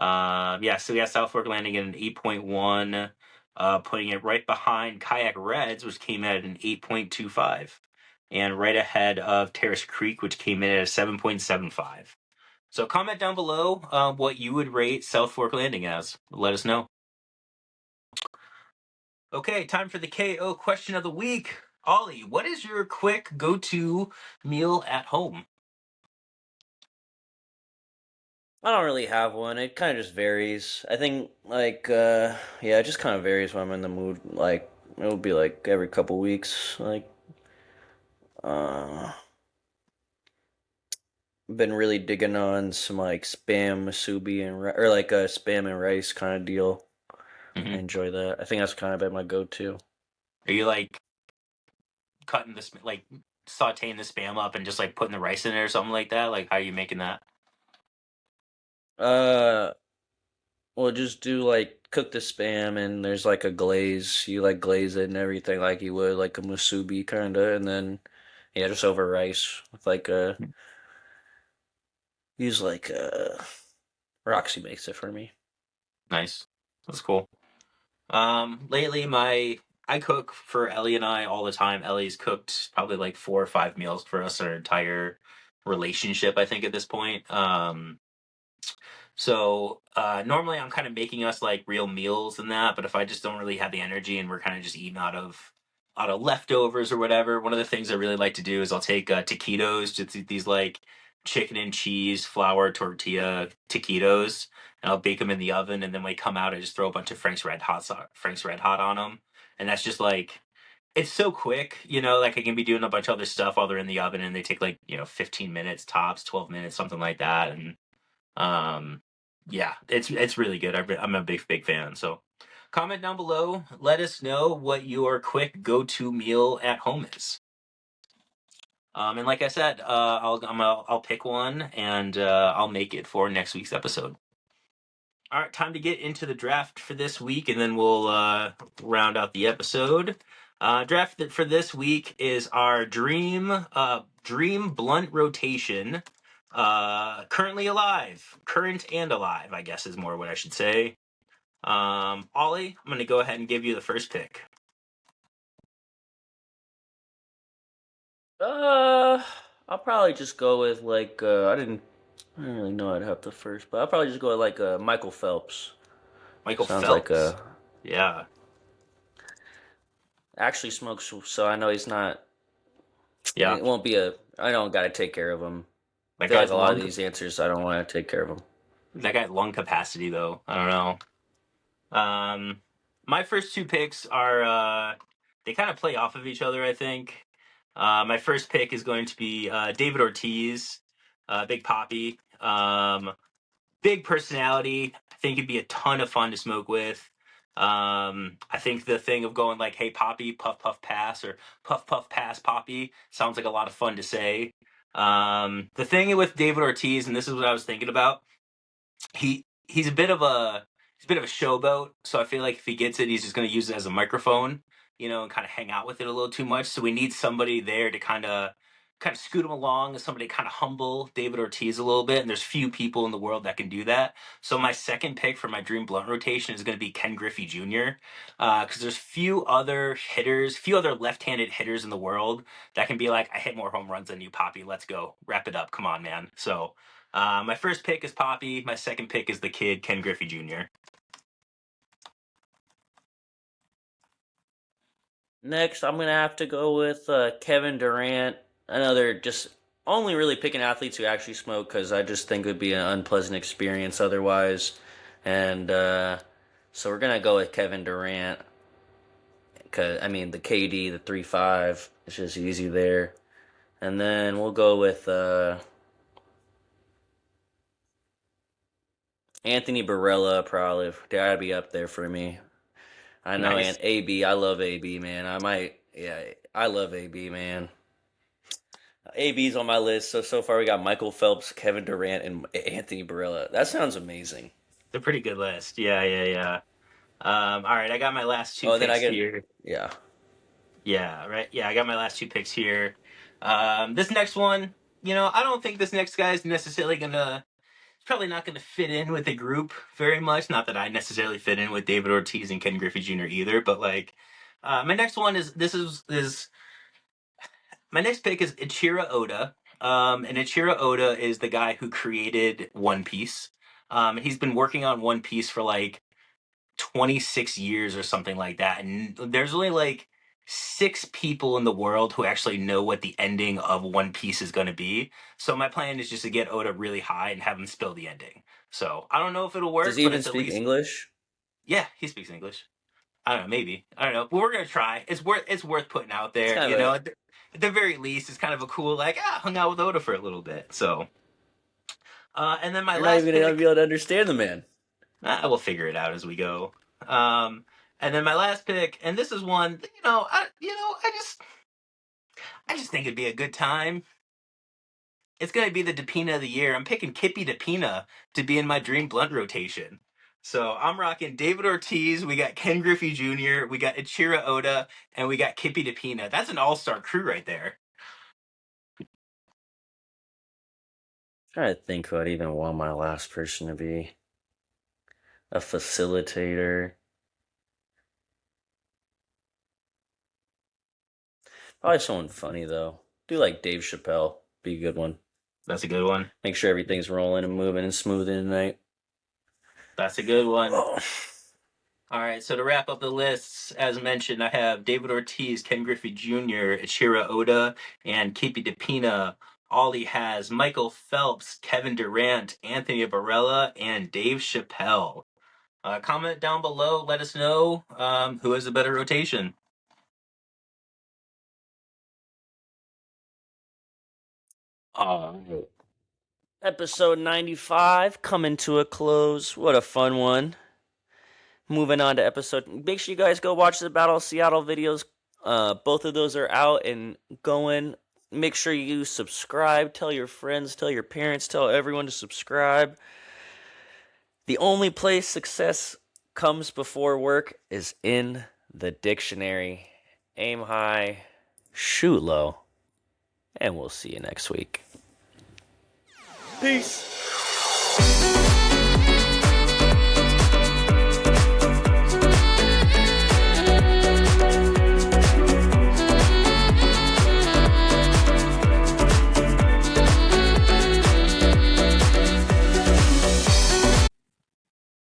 yeah, so we got South Fork landing at an 8.1, putting it right behind Kayak Reds, which came in at an 8.25, and right ahead of Terrace Creek, which came in at a 7.75. So comment down below what you would rate South Fork Landing as. Let us know. Okay, time for the KO question of the week. Ollie, what is your quick go-to meal at home?
I don't really have one. It kind of just varies. I think like yeah, it just kind of varies when I'm in the mood. Like it will be like every couple weeks. Like uh been really digging on some like spam musubi and or like a spam and rice kind of deal. I
Hmm.
enjoy that. I think that's kind of been my go-to.
Are you like cutting the like sautéing the spam up and just like putting the rice in it or something like that? Like how are you making that?
Uh, well, just do like cook the spam and there's like a glaze. You like glaze it and everything like you would like a musubi kinda, and then yeah, just over rice with like a use like Roxy makes it for me.
Nice. That's cool. Lately I cook for Ellie and I all the time. Ellie's cooked probably like 4 or 5 meals for us our entire relationship, I think, at this point. So normally I'm kind of making us like real meals and that, but if I just don't really have the energy and we're kind of just eating out of leftovers or whatever, one of the things I really like to do is I'll take taquitos, just these like chicken and cheese flour tortilla taquitos, and I'll bake them in the oven, and then when they come out, I just throw a bunch of Frank's Red Hot on them, and that's just like it's so quick, like I can be doing a bunch of other stuff while they're in the oven, and they take like 15 minutes tops, 12 minutes, something like that, and um, yeah, it's really good. I'm a big fan. So, comment down below. Let us know what your quick go-to meal at home is. And like I said, I'll pick one and I'll make it for next week's episode. All right, time to get into the draft for this week, and then we'll round out the episode. Draft for this week is our dream blunt rotation. Current and alive, I guess is more what I should say. Ollie, I'm going to go ahead and give you the first pick.
Uh, I'll probably just go with like I didn't really know I'd have the first, but I'll probably just go with like Michael Phelps.
Michael
Sounds like
Phelps. Yeah,
actually smokes, so I know he's not.
yeah.
It won't be a. I don't got to take care of him. I
That
feel like
guy's
a lot of
lung.
these answers, I don't want to take care of him.
That guy's lung capacity, though. I don't know. My first two picks are they kind of play off of each other, I think. My first pick is going to be David Ortiz, Big Poppy. Big personality. I think it'd be a ton of fun to smoke with. I think the thing of going like, "Hey Poppy, puff puff pass," or "Puff puff pass Poppy" sounds like a lot of fun to say. The thing with David Ortiz, and this is what I was thinking about, he's a bit of a showboat. So I feel like if he gets it, he's just going to use it as a microphone, and kind of hang out with it a little too much. So we need somebody there to kind of kind of scoot him along as somebody kind of humble David Ortiz a little bit, and there's few people in the world that can do that. So my second pick for my dream blunt rotation is going to be Ken Griffey Jr. Because there's few other hitters, few other left-handed hitters in the world that can be like, I hit more home runs than you, Poppy. Let's go, wrap it up. Come on, man. So my first pick is Poppy. My second pick is the kid Ken Griffey Jr.
Next, I'm gonna have to go with Kevin Durant. Another just only really picking athletes who actually smoke because I just think it would be an unpleasant experience otherwise. And so we're gonna go with Kevin Durant. Cause I mean the KD, the 3.5, it's just easy there. And then we'll go with Anthony Barella. Probably gotta be up there for me. I know, and
Nice.
AB. I love AB, man. I love AB, man. AB's on my list. So far we got Michael Phelps, Kevin Durant, and Anthony Barella. That sounds amazing.
It's a pretty good list. Yeah, yeah, yeah. All right, I got my last two
Oh, and then I
picks
get
here.
yeah.
Yeah, right. Yeah, I got my last two picks here. This next one, I don't think this next guy is necessarily gonna. It's probably not gonna fit in with the group very much. Not that I necessarily fit in with David Ortiz and Ken Griffey Jr. either, but like, my next one is my next pick is Ichiro Oda. And Ichiro Oda is the guy who created One Piece. And he's been working on One Piece for like 26 years or something like that. And there's only like six people in the world who actually know what the ending of One Piece is going to be. So my plan is just to get Oda really high and have him spill the ending. So I don't know if it'll
Does
work,
he
but
even
it's at
speak
least,
English?
yeah, he speaks English. I don't know, maybe. I don't know. But we're gonna try. It's worth putting out
It's
there.
kind of a.
At the very least, it's kind of a cool like hung out with Oda for a little bit. So and then my
You're not
last
even gonna be
pick,
able to understand the man.
we'll figure it out as we go. And then my last pick, and this is one, I just think it'd be a good time. It's gonna be the Depina of the year. I'm picking Kippy Depina to be in my dream blunt rotation. So I'm rocking David Ortiz. We got Ken Griffey Jr. We got Ichiro Oda, and we got Kippy Depina. That's an all-star crew right there.
Trying to think who I'd even want my last person to be. A facilitator. Probably someone funny though. Do like Dave Chappelle. Be a good one.
That's a good one.
Make sure everything's rolling and moving and smoothing tonight.
That's a good one.
Oh.
All right, so to wrap up the lists, as mentioned, I have David Ortiz, Ken Griffey Jr., Ichiro Oda, and Kippy Depina. Ollie has Michael Phelps, Kevin Durant, Anthony Barella, and Dave Chappelle. Comment down below. Let us know who has a better rotation.
All right. Episode 95 coming to a close. What a fun one. Moving on to episode. Make sure you guys go watch the Battle of Seattle videos. Both of those are out and going. Make sure you subscribe. Tell your friends, tell your parents, tell everyone to subscribe. The only place success comes before work is in the dictionary. Aim high, shoot low, and we'll see you next week. Peace.